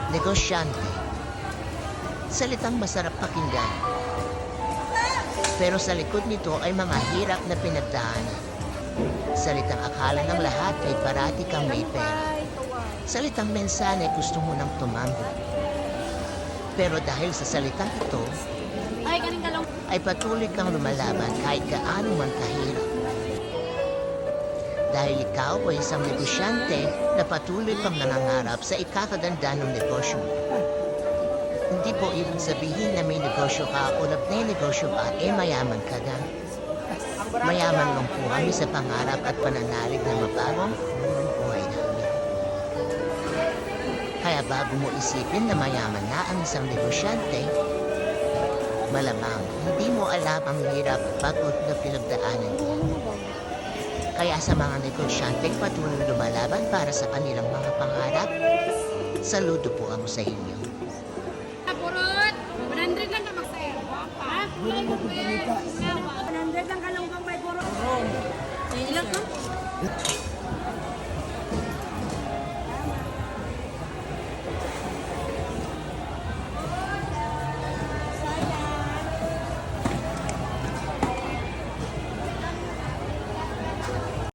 Negosyante. Salitang masarap pakinggan. Pero sa likod nito ay mga hirap na pinagdaanan. Salitang akala ng lahat ay parati kang may pera. Salitang mensahe gusto mo nang tumambo. Pero dahil sa salitang ito, ay patuloy kang lumalaban kahit gaano man kahirap. Dahil ikaw ay isang negosyante na patuloy kang nangangarap sa ikakaganda ng negosyo. Hindi po ibig sabihin na may negosyo ka o na may negosyo ka mayaman ka na. Mayaman lang po kami sa pangarap at pananalig na mabagong buhay namin. Kaya bago mo isipin na mayaman na ang isang negosyante, malamang hindi mo alam ang hirap at pagod na pinagdaanan niya. Kaya sa mga negosyanteng patuloy lumalaban para sa kanilang mga pangarap, saludo po ako sa inyo. Purot! 100 lang ka mag-sir. Ha?